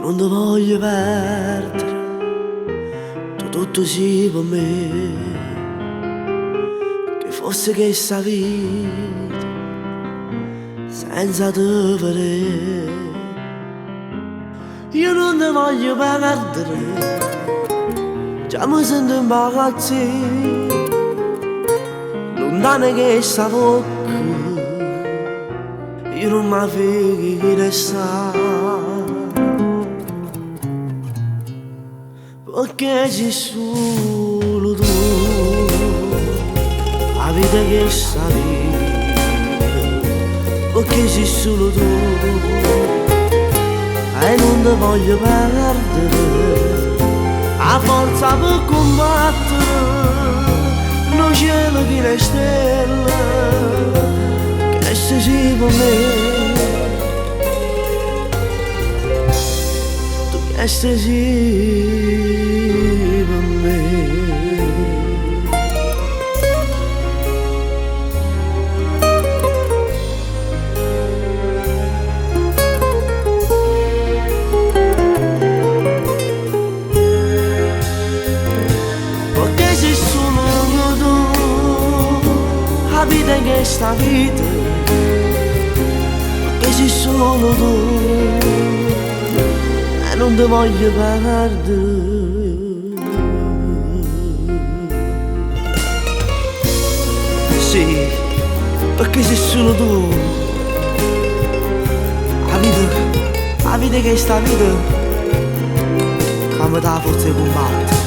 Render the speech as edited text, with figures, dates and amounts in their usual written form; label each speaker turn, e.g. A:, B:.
A: non ti voglio perdere, tu tutto sì per me, che fosse che sta vita senza te vedere. Io non ti voglio perdere, già mi sento un po' così, lontano che sta bocca, io non mi fico di restare. Perché sei solo tu, la vita che sta vita, perché sei solo tu, e non ti voglio perdere, a forza per combattere, non cielo che le stelle, che sei per me. Questa sì per me. Perché sei solo tu, la vita che sta vita, perché sei solo tu, non ti voglio perdere. Sì, perché sei solo tu, la vita che sta vita, come da forza combattere.